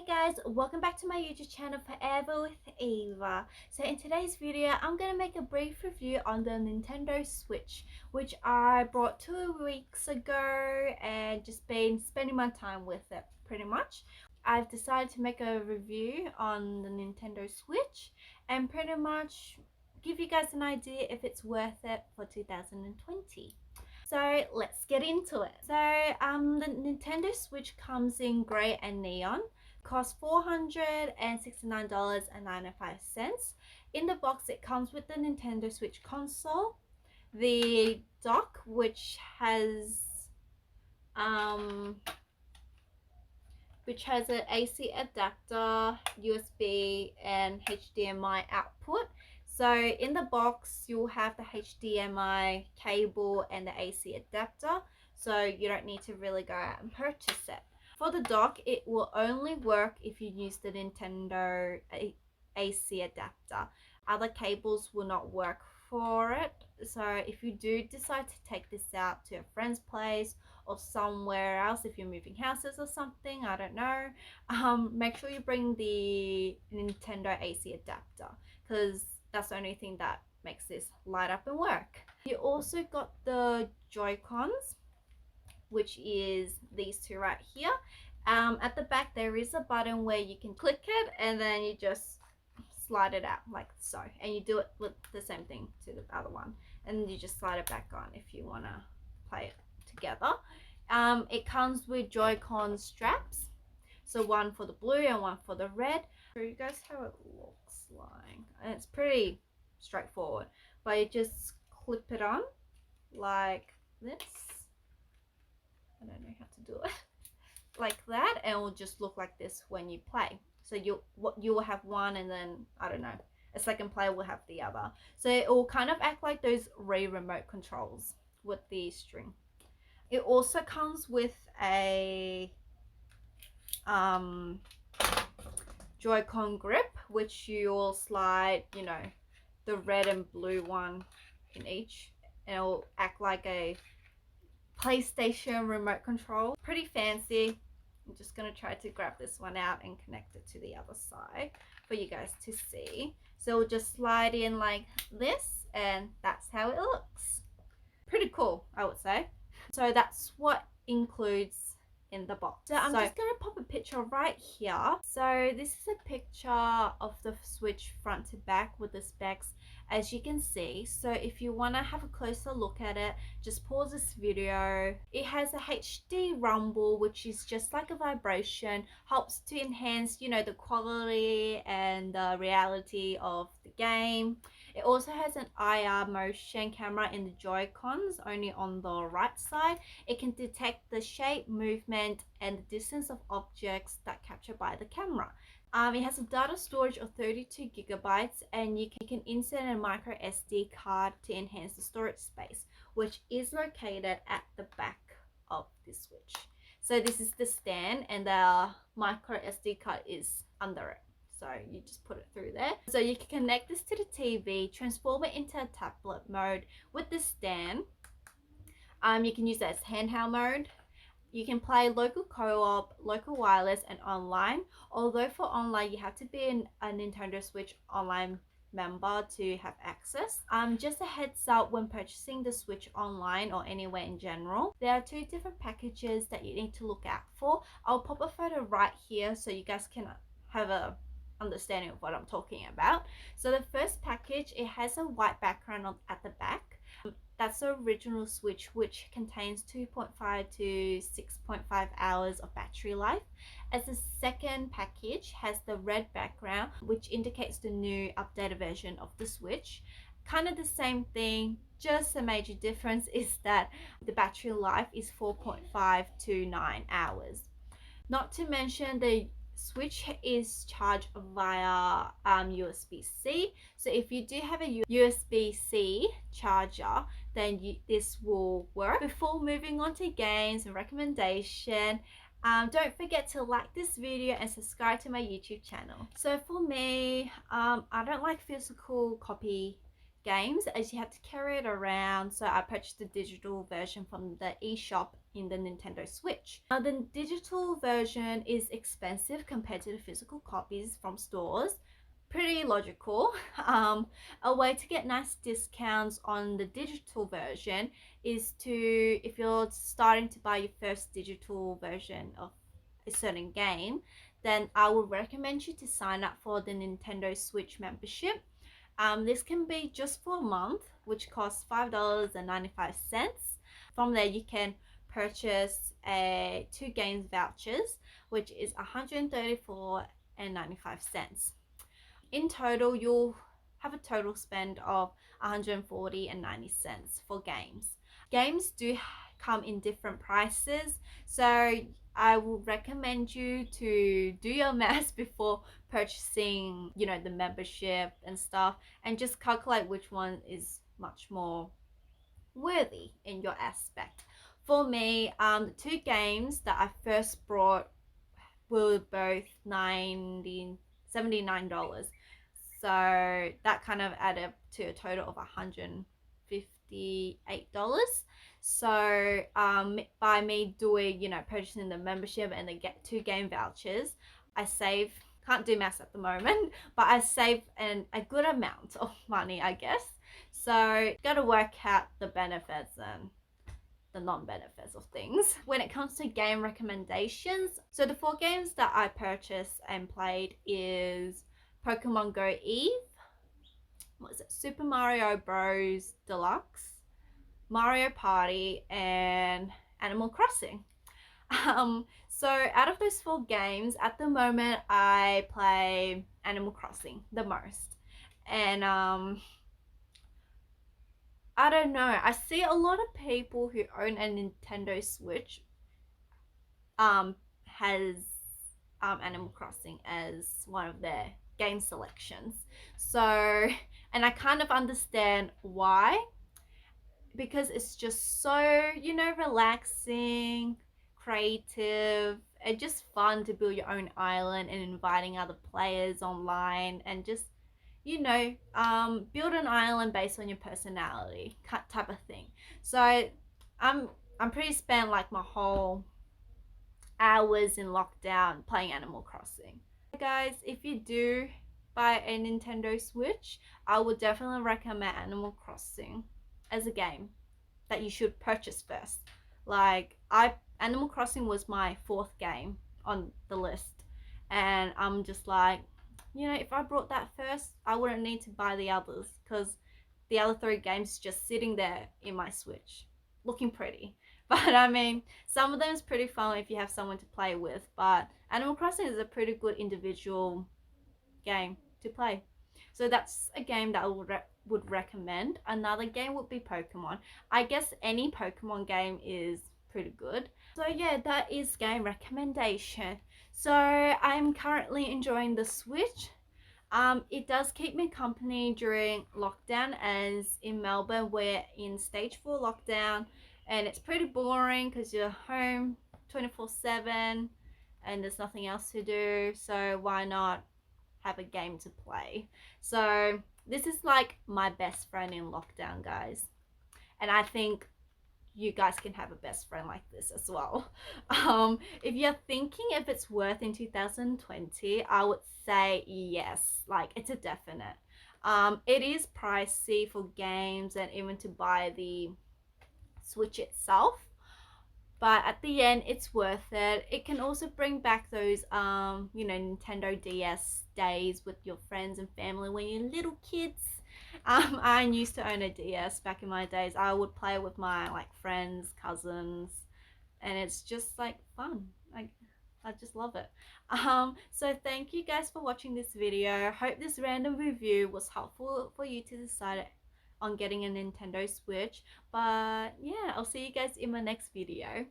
Hey guys, welcome back to my YouTube channel Forever with Eva. So in today's video, I'm going to make a brief review on the Nintendo Switch, which I bought 2 weeks ago and just been spending my time with it pretty much. I've decided to make a review on the Nintendo Switch and pretty much give you guys an idea if it's worth it for 2020. So let's get into it. So the Nintendo Switch comes in grey and neon. Costs $469.95. In the box it comes with the Nintendo Switch console, the dock which has an AC adapter, USB and HDMI output. So in the box you'll have the HDMI cable and the AC adapter, so you don't need to really go out and purchase it. For the dock, it will only work if you use the Nintendo AC adapter. Other cables will not work for it. So if you do decide to take this out to a friend's place or somewhere else, if you're moving houses or something, I don't know, make sure you bring the Nintendo AC adapter, because that's the only thing that makes this light up and work. You also got the Joy-Cons, which is these two right here. At the back there is a button where you can click it and then you just slide it out like so, and you do it with the same thing to the other one, and you just slide it back on if you want to play it together. It comes with Joy-Con straps, so one for the blue and one for the red. Show you guys how it looks like, and it's pretty straightforward, but you just clip it on like this. I don't know how to do it like that, and it will just look like this when you play. So you will have one, and then I don't know, a second player will have the other. So it will kind of act like those remote controls with the string. It also comes with a Joy-Con grip, which you'll slide, you know, the red and blue one in each, and it will act like a PlayStation remote control. Pretty fancy. I'm just going to try to grab this one out and connect it to the other side for you guys to see. So we'll just slide in like this, and that's how it looks. Pretty cool, I would say. So that's what includes in the box. So I'm just going to pop a picture right here. So this is a picture of the Switch front to back with the specs, as you can see. So if you want to have a closer look at it, just pause this video. It has a HD rumble, which is just like a vibration, helps to enhance, you know, the quality and the reality of the game. It also has an IR motion camera in the Joy-Cons, only on the right side. It can detect the shape, movement, and the distance of objects that captured by the camera. It has a data storage of 32 gigabytes, and you can insert a micro SD card to enhance the storage space, which is located at the back of the Switch. So this is the stand, and the micro SD card is under it. So you just put it through there. So you can connect this to the TV, transform it into a tablet mode with the stand. You can use that as handheld mode. You can play local co-op, local wireless, and online. Although for online, you have to be a Nintendo Switch online member to have access. Just a heads up when purchasing the Switch online or anywhere in general, there are two different packages that you need to look out for. I'll pop a photo right here so you guys can have a understanding of what I'm talking about. So the first package, it has a white background at the back. That's the original Switch, which contains 2.5 to 6.5 hours of battery life. As the second package has the red background, which indicates the new updated version of the Switch. Kind of the same thing, just a major difference is that the battery life is 4.5 to 9 hours. Not to mention the Switch is charged via USB-C. So if you do have a USB-C charger, then this will work. Before moving on to games and recommendation, don't forget to like this video and subscribe to my YouTube channel. So for me, I don't like physical copy games as you had to carry it around, so I purchased the digital version from the eShop in the Nintendo Switch. Now the digital version is expensive compared to the physical copies from stores. Pretty logical. A way to get nice discounts on the digital version is to, if you're starting to buy your first digital version of a certain game, then I would recommend you to sign up for the Nintendo Switch membership. This can be just for a month, which costs $5.95. From there, you can purchase a 2 games vouchers, which is $134.95. In total, you'll have a total spend of $140.90 for games. Games do come in different prices, so I would recommend you to do your math before purchasing, the membership and stuff, and just calculate which one is much more worthy in your aspect. For me, the 2 games that I first brought were both $79. So that kind of added up to a total of $158. So by me doing, purchasing the membership and then get 2 game vouchers, I save, can't do maths at the moment, but I save a good amount of money, I guess. So gotta work out the benefits and the non-benefits of things. When it comes to game recommendations, so the 4 games that I purchased and played is Pokemon Go Eve, what is it, Super Mario Bros. Deluxe, Mario Party, and Animal Crossing. So out of those 4 games, at the moment I play Animal Crossing the most. And I don't know, I see a lot of people who own a Nintendo Switch has Animal Crossing as one of their game selections. So, and I kind of understand why, because it's just so, relaxing, creative, and just fun to build your own island and inviting other players online and just, build an island based on your personality type of thing. So I'm pretty spent like my whole hours in lockdown playing Animal Crossing. Guys, if you do buy a Nintendo Switch, I would definitely recommend Animal Crossing as a game that you should purchase first. Like Animal Crossing was my 4th game on the list, and I'm just like, if I brought that first, I wouldn't need to buy the others, because the other 3 games just sitting there in my Switch looking pretty. But I mean, some of them is pretty fun if you have someone to play with, but Animal Crossing is a pretty good individual game to play. So that's a game that I would recommend. Another game would be Pokemon. I guess any Pokemon game is pretty good. So yeah, that is game recommendation. So I'm currently enjoying the Switch. It does keep me company during lockdown, as in Melbourne we're in stage 4 lockdown, and it's pretty boring because you're home 24/7 and there's nothing else to do, so why not have a game to play? So this is like my best friend in lockdown, guys, and I think you guys can have a best friend like this as well. If you're thinking if it's worth in 2020, I would say yes, like it's a definite. It is pricey for games and even to buy the Switch itself, but at the end it's worth it. It can also bring back those Nintendo DS days with your friends and family when you're little kids. I used to own a DS back in my days. I would play with my friends, cousins, and it's just like fun. I just love it. So thank you guys for watching this video. Hope this random review was helpful for you to decide on getting a Nintendo Switch. But yeah, I'll see you guys in my next video.